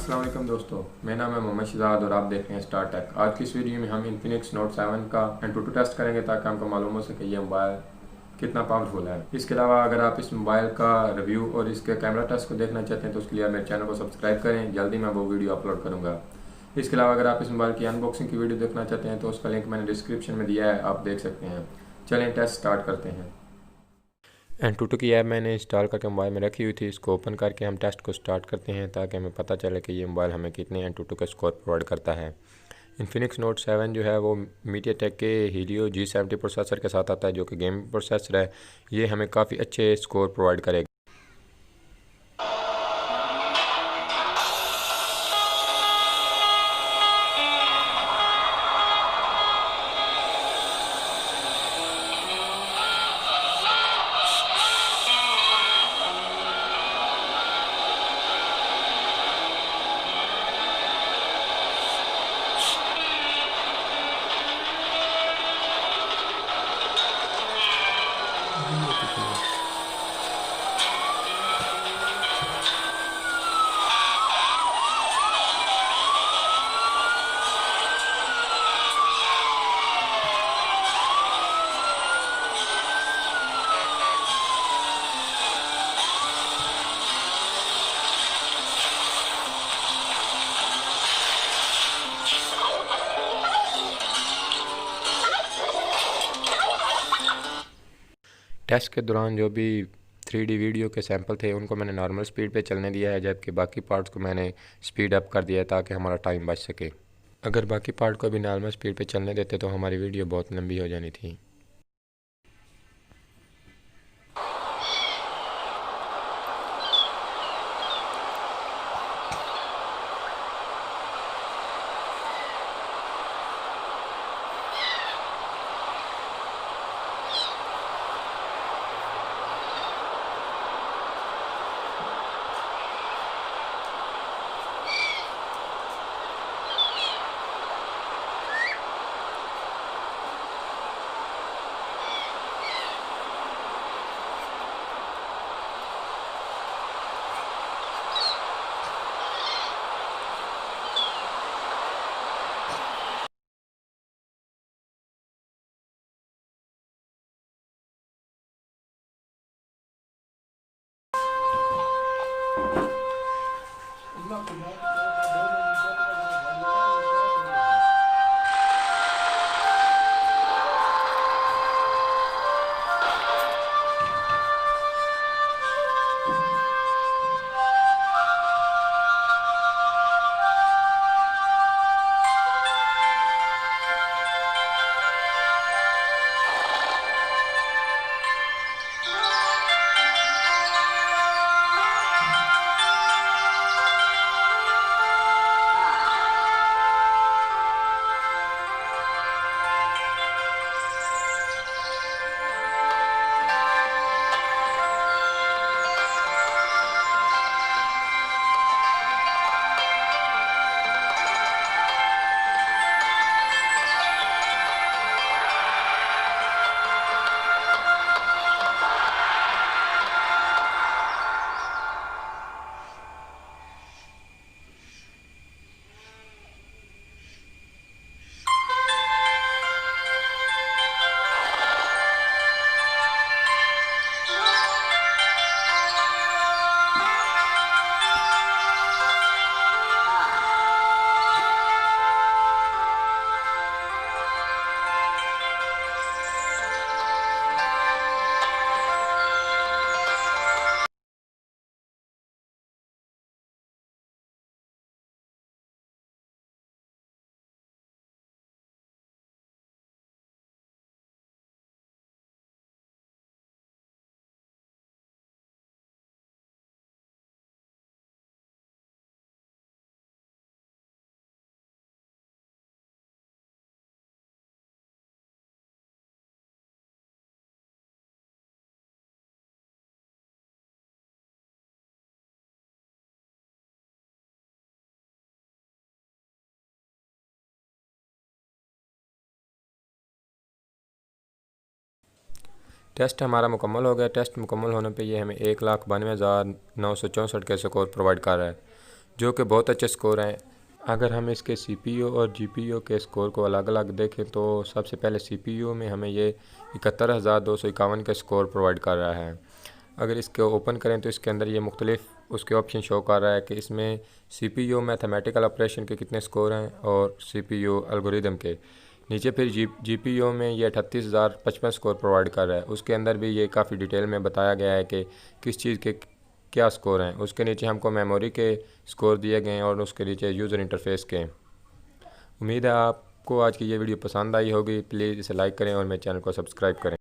अस्सलाम वालेकुम दोस्तों, मेरा नाम है मोहम्मद शहजाद और आप देख रहे हैं स्टार टेक। आज की इस वीडियो में हम इन्फिनिक्स नोट 7 का एंटूटू टेस्ट करेंगे ताकि हमको मालूम हो सके ये मोबाइल कितना पावरफुल है। इसके अलावा अगर आप इस मोबाइल का रिव्यू और इसके कैमरा टेस्ट को देखना चाहते हैं तो उसके लिए मेरे चैनल को सब्सक्राइब करें, जल्दी मैं वो वीडियो अपलोड करूँगा। इसके अलावा अगर आप इस मोबाइल की अनबॉक्सिंग की वीडियो देखना चाहते हैं तो उसका लिंक मैंने डिस्क्रिप्शन में दिया है, आप देख सकते हैं। चलें टेस्ट स्टार्ट करते हैं। एंटूटू की ऐप मैंने इंस्टॉल करके मोबाइल में रखी हुई थी। इसको ओपन करके हम टेस्ट को स्टार्ट करते हैं ताकि हमें पता चले कि ये मोबाइल हमें कितने एंटूटू का स्कोर प्रोवाइड करता है। इन्फिनिक्स नोट 7 जो है वो मीडियाटेक के हीलियो G70 प्रोसेसर के साथ आता है, जो कि गेमिंग प्रोसेसर है। ये हमें काफ़ी अच्छे स्कोर प्रोवाइड करेगा। टेस्ट के दौरान जो भी 3D वीडियो के सैंपल थे उनको मैंने नॉर्मल स्पीड पे चलने दिया है, जबकि बाकी पार्ट्स को मैंने स्पीड अप कर दिया है ताकि हमारा टाइम बच सके। अगर बाकी पार्ट को भी नॉर्मल स्पीड पे चलने देते तो हमारी वीडियो बहुत लंबी हो जानी थी। टेस्ट हमारा मुकम्मल हो गया। टेस्ट मुकम्मल होने पे ये हमें 1,92,964 के स्कोर प्रोवाइड कर रहा है, जो कि बहुत अच्छे स्कोर हैं। अगर हम इसके CPU और GPU के स्कोर को अलग अलग देखें तो सबसे पहले CPU में हमें ये 71,251 का स्कोर प्रोवाइड कर रहा है। अगर इसको ओपन करें तो इसके अंदर ये मुख्तलिफ उसके ऑप्शन शो कर रहा है कि इसमें CPU मैथमेटिकल ऑपरेशन के कितने स्कोर हैं और CPU एल्गोरिदम के। नीचे फिर GPU में ये 38,055 स्कोर प्रोवाइड कर रहा है। उसके अंदर भी ये काफ़ी डिटेल में बताया गया है कि किस चीज़ के क्या स्कोर हैं। उसके नीचे हमको मेमोरी के स्कोर दिए गए हैं और उसके नीचे यूज़र इंटरफेस के। उम्मीद है आपको आज की ये वीडियो पसंद आई होगी। प्लीज़ इसे लाइक करें और मेरे चैनल को सब्सक्राइब करें।